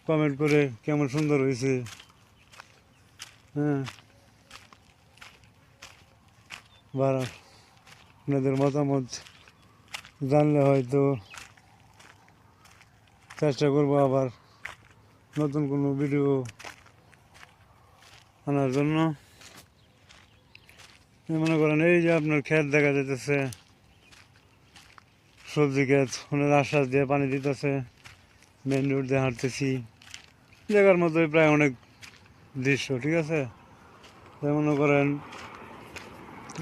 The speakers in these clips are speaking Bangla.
কমেন্ট করে কেমন সুন্দর হয়েছে। হ্যাঁ, আপনাদের মতামত জানলে হয়তো চেষ্টা করবো আবার নতুন কোনো ভিডিও আনার জন্য। মনে করেন এই যে আপনার ক্ষেত দেখা যাইতেছে, সবজি ক্ষেত, ওনার আশ্বাস দিয়ে পানি দিতেছে, মেন রোড দিয়ে হাঁটতেছি, জায়গার মতোই প্রায় অনেক দৃশ্য। ঠিক আছে, মনে করেন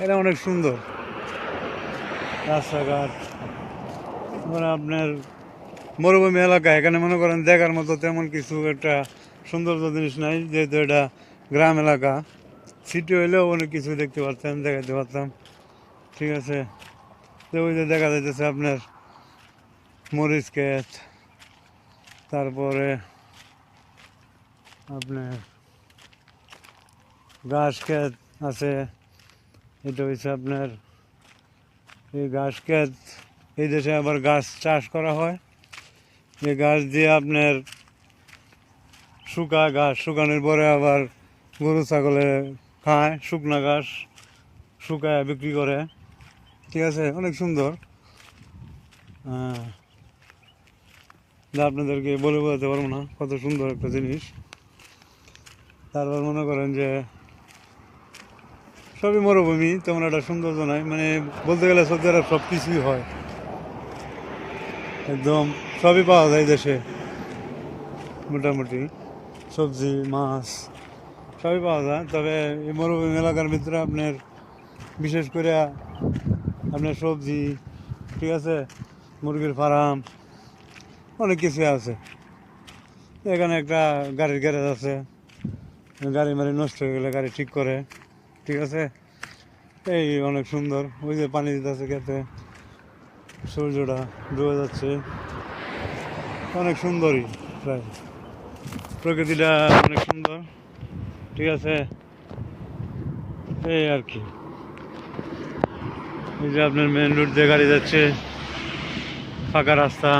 এটা অনেক সুন্দর রাস্তাঘাট। মানে আপনার মরুভূমি এলাকা, এখানে মনে করেন দেখার মতো তেমন কিছু একটা সৌন্দর্য জিনিস নাই, যেহেতু এটা গ্রাম এলাকা। সিটি হইলেও অনেক কিছু দেখতে পারতাম, দেখাতে পারতাম। ঠিক আছে, তো ওই যে দেখা যাইতেছে আপনার মরিচ ক্ষেত, তারপরে আপনার ঘাস ক্ষেত আছে। এটা হচ্ছে আপনার এই ঘাস ক্ষেত, এই দেশে আবার গাছ চাষ করা হয়। এই গাছ দিয়ে আপনার শুকায়, ঘাস শুকানোর পরে আবার গরু ছাগলে খায়, শুকনা ঘাস শুকায় বিক্রি করে। ঠিক আছে, অনেক সুন্দর। যা আপনাদেরকে বলে বোঝাতে পারবো না কত সুন্দর একটা জিনিস। তারপর মনে করেন যে সবই মরুভূমি, তেমন একটা সৌন্দর্য নাই। মানে বলতে গেলে সৌদি আরব সব কিছুই হয়, একদম সবই পাওয়া যায় দেশে। মোটামুটি সবজি মাছ সবই পাওয়া যায়। তবে এই মরুভূমি এলাকার ভিতরে আপনার বিশেষ করে আপনার সবজি, ঠিক আছে, মুরগির ফার্ম, অনেক কিছু আছে। এখানে একটা গাড়ির গ্যারেজ আছে, গাড়ি মারি নষ্ট হয়ে গেলে গাড়ি ঠিক করে। ঠিক আছে, এই অনেক সুন্দর। ওই যে পানি দিতেছে খেতে, সূর্যটা ডুবে যাচ্ছে, অনেক সুন্দরই। প্রায় প্রকৃতিটা অনেক সুন্দর। ঠিক আছে, এই আর কি। এই যে আপনার মেন রোড দিয়ে গাড়ি যাচ্ছে, ফাঁকা রাস্তা,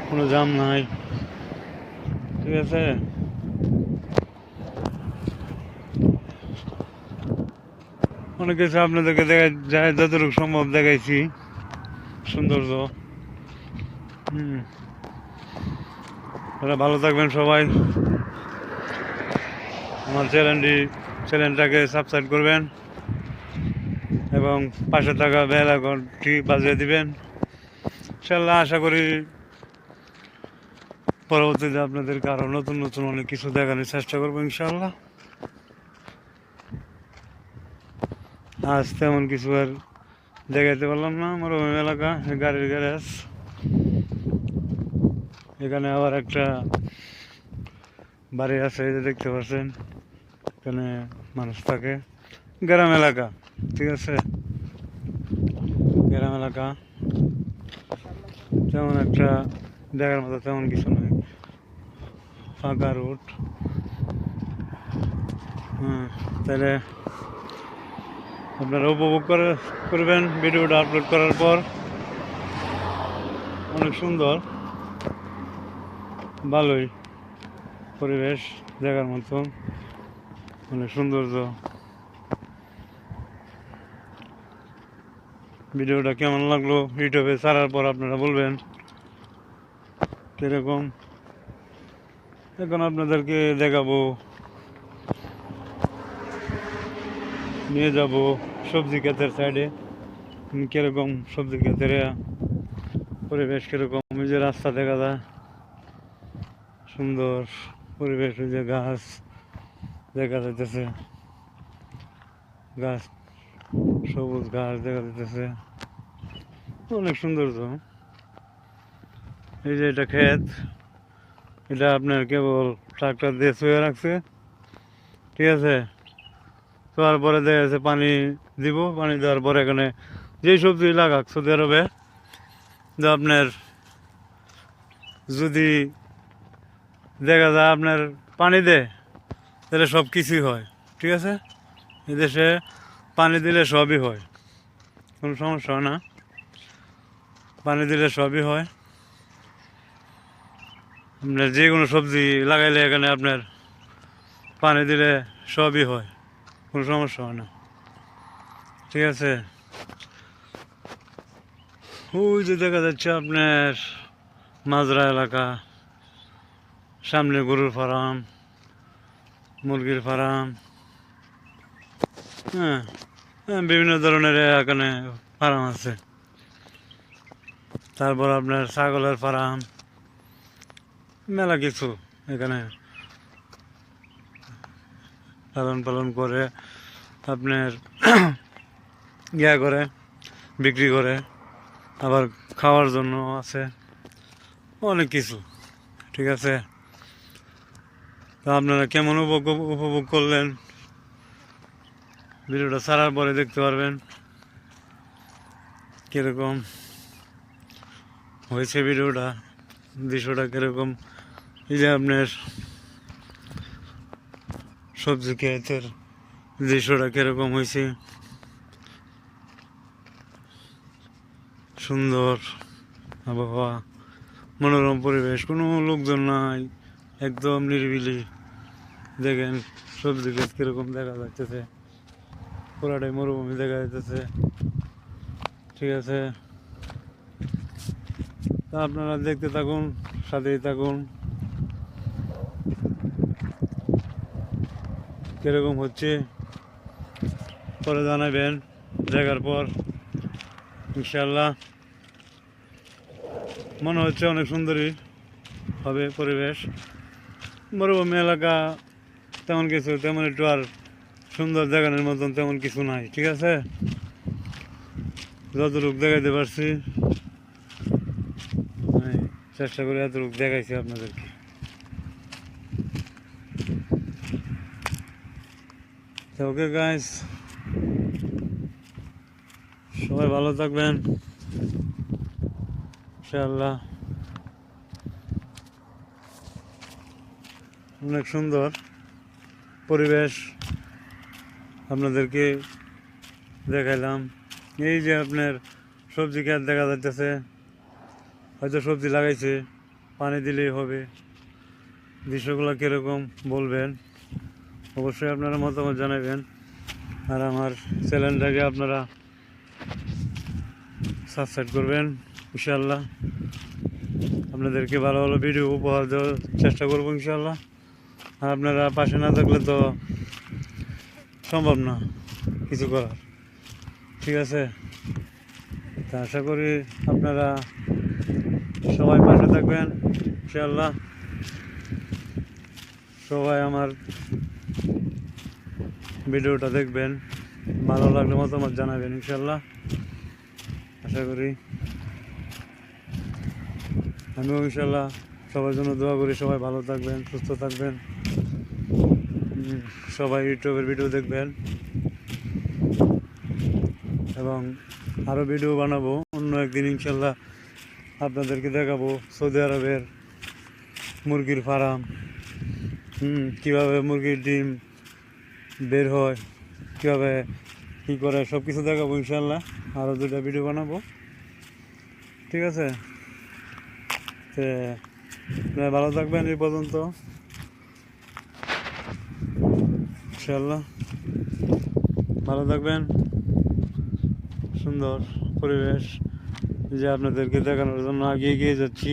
কোনো জ্যাম নাই। ঠিক আছে, অনেক কিছু আপনাদেরকে দেখা যায়, যতটুকু সম্ভব দেখাইছি সৌন্দর্য। ভালো থাকবেন সবাই। আমার চ্যানেলটাকে সাবস্ক্রাইব করবেন এবং পাশে থাকা বেল আইকনটি বাজিয়ে দিবেন। ইনশাল্লাহ আশা করি পরবর্তীতে আপনাদেরকে আরও নতুন নতুন অনেক কিছু দেখানোর চেষ্টা করবো ইনশাল্লাহ। আজ তেমন কিছু আর দেখাইতে পারলাম না। মরুভূমি এলাকা, গাড়ির গ্যারেজ, এখানে আবার একটা বাড়ি আছে, এই যে দেখতে পাচ্ছেন, এখানে মানুষ থাকে। গ্রাম এলাকা, ঠিক আছে, গ্রাম এলাকা, তেমন একটা দেখার মতো তেমন কিছু নয়, ফাঁকা রুট। তাহলে আপনারা উপভোগ করবেন ভিডিওটা আপলোড করার পর। অনেক সুন্দর, ভালোই পরিবেশ, দেখার মতো অনেক সৌন্দর্য। ভিডিওটা কেমন লাগলো ইউটিউবে ছাড়ার পর আপনারা বলবেন কিরকম। এখন আপনাদেরকে দেখাবো, নিয়ে যাব সবজি ক্ষেতের সাইডে, কিরকম সবজি ক্ষেতের পরিবেশ কিরকম। ওই যে রাস্তা দেখা যায়, সুন্দর পরিবেশ। ওই যে গাছ দেখা যাইতেছে, গাছ, সবুজ ঘাস দেখা যাইতেছে, অনেক সৌন্দর্য। এই যে এটা ক্ষেত, এটা আপনার কেবল ট্রাক্টর দিয়ে ছুঁয়ে রাখছে। ঠিক আছে, ছোঁয়ার পরে দেখা যাচ্ছে পানি দিব, পানি দেওয়ার পরে এখানে যেই সবজি লাগাক সৌদি আরবে, যে আপনার যদি দেখা যায় আপনার পানি দেয় তাহলে সব কিছুই হয়। ঠিক আছে, এদেশে পানি দিলে সবই হয়, কোনো সমস্যা হয় না, পানি দিলে সবই হয়। আপনার যে কোনো সবজি লাগাইলে এখানে আপনার পানি দিলে সবই হয়, কোনো সমস্যা হয় না। ঠিক আছে, ওই যে দেখা যাচ্ছে আপনার মাজরা এলাকা, সামনে গরুর ফার্ম, মুরগির ফার্ম, হ্যাঁ বিভিন্ন ধরনের এখানে ফার্ম আছে। তারপর আপনার ছাগলের ফার্ম, মেলা কিছু এখানে লালন পালন করে আপনার ইয়া করে বিক্রি করে, আবার খাওয়ার জন্য আছে অনেক কিছু। ঠিক আছে, তো আপনারা কেমন উপভোগ করলেন ভিডিওটা ছাড়ার পরে দেখতে পারবেন কীরকম হয়েছে ভিডিওটা, দৃশ্যটা কীরকম। এই যে আপনার সবজি ক্ষেতের দৃশ্যটা কীরকম হয়েছে, সুন্দর আবহাওয়া, মনোরম পরিবেশ, কোনো লোকজন নাই, একদম নিরিবিলি। দেখেন সবজি ক্ষেত কীরকম দেখা যাচ্ছে, পুরাটাই মরুভূমি দেখা যাচ্ছে। ঠিক আছে, তা আপনারা দেখতে থাকুন, সাথেই থাকুন, কীরকম হচ্ছে পরে জানাবেন দেখার পর। ইনশাল্লাহ মনে হচ্ছে অনেক সুন্দরই হবে পরিবেশ। মরুভূমি এলাকা, তেমন কিছু তেমন একটু আর সুন্দর দেখানোর মতন তেমন কিছু নাই। ঠিক আছে, যতটুকু দেখাইতে পারছি চেষ্টা করে এতটুকু দেখাইছি আপনাদেরকে। ওকে গাইস, সবাই ভালো থাকবেন ইনশাআল্লাহ। অনেক সুন্দর পরিবেশ আপনাদেরকে দেখাইলাম। এই যে আপনার সবজি ক্ষেত দেখা যাচ্ছে, হয়তো সবজি লাগাইছে, পানি দিলেই হবে। দৃশ্যগুলো কীরকম বলবেন, অবশ্যই আপনারা মতামত জানাবেন। আর আমার চ্যানেলটাকে আপনারা সাবস্ক্রাইব করবেন ইনশাআল্লাহ। আপনাদেরকে ভালো ভালো ভিডিও উপহার দেওয়ার চেষ্টা করবো ইনশাআল্লাহ। আর আপনারা পাশে না থাকলে তো সম্ভব না কিছু করার। ঠিক আছে, তা আশা করি আপনারা সবাই পাশে থাকবেন ইনশাআল্লাহ। সবাই আমার ভিডিওটা দেখবেন, ভালো লাগলে মতামত জানাবেন ইনশাআল্লাহ। আশা করি আমিও ইনশাআল্লাহ সবার জন্য দোয়া করি, সবাই ভালো থাকবেন, সুস্থ থাকবেন, সবাই ইউটিউবের ভিডিও দেখবেন। এবং আরও ভিডিও বানাবো অন্য একদিন ইনশাআল্লাহ, আপনাদেরকে দেখাবো সৌদি আরবের মুরগির ফার্ম, কীভাবে মুরগির ডিম বের হয়, কীভাবে কী করে, সব কিছু দেখাবো ইনশাআল্লাহ। আরও 2টা ভিডিও বানাবো। ঠিক আছে, ভালো থাকবেন এই পর্যন্ত ইনশাআল্লাহ। ভালো থাকবেন, সুন্দর পরিবেশ যে আপনাদেরকে দেখানোর জন্য এগিয়ে যাচ্ছি।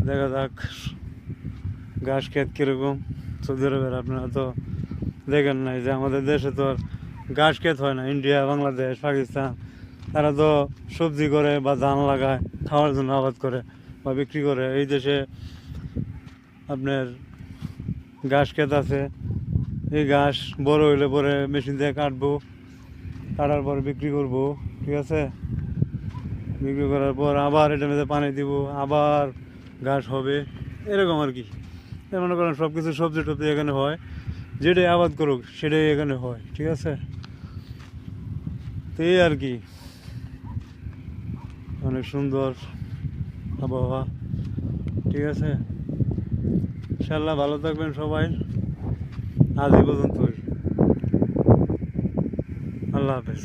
দেখা যাক ঘাস ক্ষেত কীরকম সৌদি আরবের। আপনারা তো দেখেন নাই যে আমাদের দেশে তো আর ঘাস ক্ষেত হয় না। ইন্ডিয়া, বাংলাদেশ, পাকিস্তান, তারা তো সবজি করে বা ধান লাগায়, খাওয়ার জন্য আবাদ করে বা বিক্রি করে। এই দেশে আপনার ঘাস ক্ষেত আছে, এই ঘাস বড় হইলে পরে মেশিন দিয়ে কাটবো, কাটার পর বিক্রি করব। ঠিক আছে, বিক্রি করার পর আবার এটা মেঝে পানি দিব, আবার ঘাস হবে, এরকম আর কি। মনে করেন সব কিছু সবজি টবজি এখানে হয়, যেটাই আবাদ করুক সেটাই এখানে হয়। ঠিক আছে, তো এই আর কি, অনেক সুন্দর আবহাওয়া। ঠিক আছে, ইনশাআল্লাহ ভালো থাকবেন সবাই। আজ এই পর্যন্তই, আল্লাহ হাফেজ।